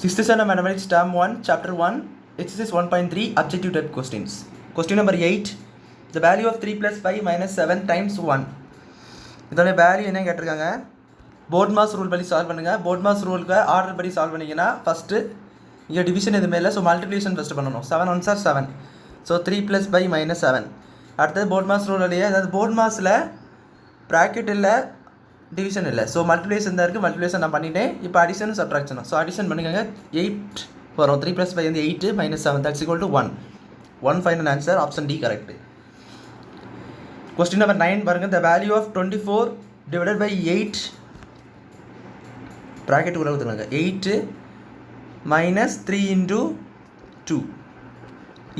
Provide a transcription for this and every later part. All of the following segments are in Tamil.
Sixth Standard Mathematics Term 1, Chapter 1, Exercise 1.3, Objective Type Questions. Question number 8. The value of 3 plus 5 minus 7 times 1. இதோட வேல்யூ என்ன கேட்டிருக்காங்க? போர்ட் மாஸ் ரூல் படி சால்வ் பண்ணுங்கள். போர்ட் மாஸ் ரூலுக்கு ஆர்டர் படி சால்வ் பண்ணிங்கன்னா ஃபஸ்ட்டு இங்கே டிவிஷன் எதுவுமே இல்லை. ஸோ மல்டிப்ளிகேஷன் ஃபஸ்ட்டு பண்ணணும். 7 1s are 7. So 3 plus 5 minus 7. அடுத்தது போர்ட் மாஸ் ரூலுடைய அதாவது போர்ட் மாஸில் ப்ராக்கெட் இல்லை, டிவிஷன் இல்லை. ஸோ மல்டிப்ளிகேஷன் தான் இருக்குது. மல்டிப்ளிகேஷன் நான் பண்ணிட்டேன். இப்போ அடிஷனும் சப்ட்ராக்ஷனும். ஸோ அடிஷன் பண்ணிக்கோங்க. 8 வரும். 3 plus 5 வந்து 8 minus 7 that's equal to 1. 1 final answer. Option D correct. Question number 9 பாருங்க. The value of 24 divided by 8 bracket உள்ள ஊற்றுங்க. 8 minus 3 into 2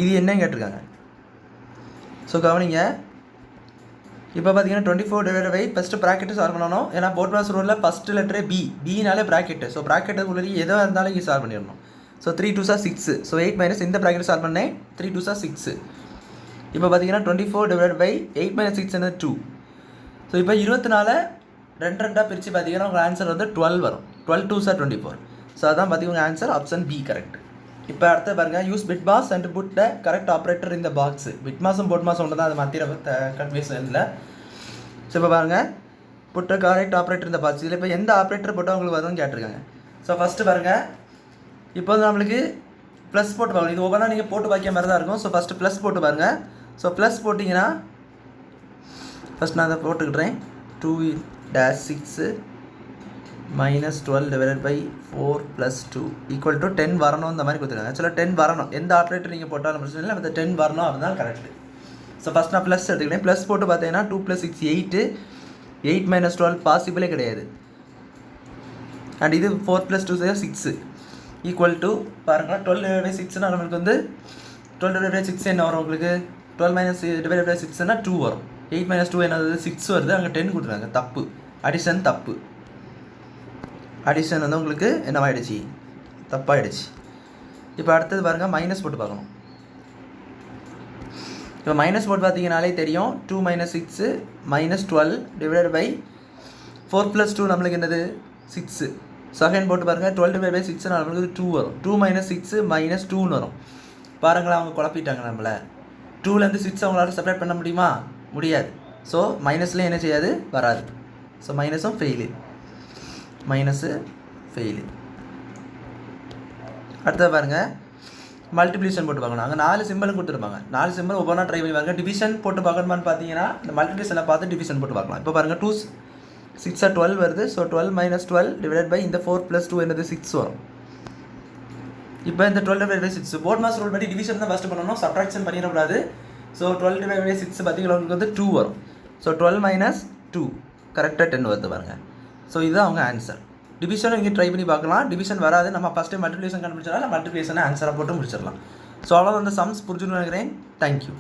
இது என்ன கேட்டிருக்காங்க? ஸோ கவனிங்க. இப்போ பார்த்தீங்கன்னா 24 divide by first bracket solve பண்ணணும். ஏன்னா போர்ட் மாஸ் ரூலில் ஃபஸ்ட்டு லெட்டரே பினாலே ப்ராக்கெட்டு. ஸோ ப்ராக்கெட்டுக்குள்ளே எதாக இருந்தாலும் இங்கே சால்வ் பண்ணிடணும். So 3 2s are 6. So 8 minus இந்த ப்ராக்கெட் சால்வ் பண்ணேன். 3 2s are 6. இப்போ பார்த்தீங்கன்னா 24 டிவைட் பை 8 மைனஸ் 6 என்ன 2. ஸோ இப்போ 24 2 பிரித்து பார்த்தீங்கன்னா உங்கள் ஆன்சர் வந்து 12 வரும். 12 2s are 24. ஸோ அதான் பார்த்தீங்கன்னா உங்கள் ஆன்சர் ஆப்ஷன் பி கரெக்ட். இப்போ அடுத்த பாருங்கள். Use BODMAS and put the correct operator இந்த பாக்ஸ். பிட் மாஸும் போட் மாஸும் ஒன்று தான், அது மத்திய கன்ஃபியூஷன் இல்லை. ஸோ இப்போ பாருங்கள், புட் த கரெக்ட் ஆப்ரேட்டர் இந்த பாக்ஸ். இதில் இப்போ எந்த ஆப்ரேட்டர் போட்டால் உங்களுக்கு வரும்னு கேட்டிருக்காங்க. ஸோ ஃபஸ்ட்டு பாருங்கள், இப்போ வந்து நம்மளுக்கு ப்ளஸ் போட்டு பார்க்கணும். இது ஒவ்வொன்றா நீங்கள் போட்டு பார்க்க மாதிரி தான் இருக்கும். ஸோ ஃபஸ்ட்டு ப்ளஸ் போட்டு பாருங்கள். ஸோ ப்ளஸ் போட்டிங்கன்னா ஃபஸ்ட் நான் அதை போட்டுக்கிட்டேன். 2-6 minus 12 divided by 4 plus 2 equal to 10 வரணும். இந்த மாதிரி கொடுத்துருக்காங்க. ஆக்சுவலாக 10 வரணும். எந்த ஆப்ரேட்டர் நீங்கள் போட்டாலும் பிரச்சனை இல்லை, அந்த 10 வரணும். அதுதான் கரெக்ட். ஸோ ஃபஸ்ட் நான் ப்ளஸ் எடுத்துக்கிட்டேன். ப்ளஸ் போட்டு பார்த்தீங்கன்னா 2 + 6 8. 8 minus 12 பாசிபிளே கிடையாது. அண்ட் இது 4 + 2 6 ஈக்குவல் டு பாருங்கள் 12 divided by 6னா நம்மளுக்கு வந்து 12 divided by 6 என்ன வரும் உங்களுக்கு? 12 minus divided by 6னா 2 வரும். 8 minus 2 என்னது? 6 வருது. அங்கே 10 கொடுத்துருக்காங்க. தப்பு. அடிஷன் தப்பு. அடிஷன் வந்து உங்களுக்கு என்னவாயிடுச்சு? தப்பாகிடுச்சு. இப்போ அடுத்தது பாருங்கள், மைனஸ் போட்டு பார்க்கணும். இப்போ மைனஸ் போட்டு பார்த்தீங்கனாலே தெரியும். 2 - 6 -12 டிவைடட் பை 4 + 2 நம்மளுக்கு என்னது? 6. செகண்ட் போட்டு பாருங்கள். 12 divided by 6 நம்மளுக்கு 2 வரும். 2 - 6 -2ன்னு வரும். பாருங்களா, அவங்க குழப்பிட்டாங்க நம்மளை. 2லேருந்து 6 அவங்களால செப்பரேட் பண்ண முடியுமா? முடியாது. ஸோ மைனஸில் என்ன செய்யாது? வராது. ஸோ மைனஸும் ஃபெயிலு. Minus fail. அடுத்தது பாருங்கள், மல்டிப்ளிகேஷன் போட்டு பார்க்கணும். அங்கே 4 சிம்பிளும் கொடுத்துருப்பாங்க. 4 சிம்பிள் ஒவ்வொன்றா ட்ரை பண்ணி பாருங்கள். டிவிஷன் போட்டு பார்க்கணுமான்னு பார்த்தீங்கன்னா இந்த மல்டிப்ளிகேஷனை பார்த்து டிவிஷன் போட்டு பார்க்கலாம். இப்போ பாருங்கள், 2 6 are 12 வருது. ஸோ 12 - 12 டிவைட் பை இந்த 4 + 2 என்னது? 6 வரும். இப்போ இந்த 12 divided by 6 BODMAS rule படி டிவிஷன் தான் ஃபஸ்ட்டு பண்ணணும். சப்ட்ராக்ஷன் பண்ணிடக்கூடாது. ஸோ 12 divided by 6 பார்த்தீங்கன்னா உங்களுக்கு வந்து 2 வரும். ஸோ 12 - 2 கரெக்டாக 10 வருது பாருங்கள். ஸோ இதுதான் அவங்க ஆன்சர். டிவிஷனும் இங்கே ட்ரை பண்ணி பார்க்கலாம். டிவிஷன் வராது. நம்ம ஃபஸ்ட்டு மல்டிப்ளிகேஷன் கண்டுபிடிச்சனால மல்டிப்ளிகேஷனை ஆன்சராக போட்டு முடிச்சிடலாம். ஸோ அவ்வளோ அந்த சம்ஸ் புரிஞ்சுன்னு நினைக்கிறேன். தேங்க்யூ.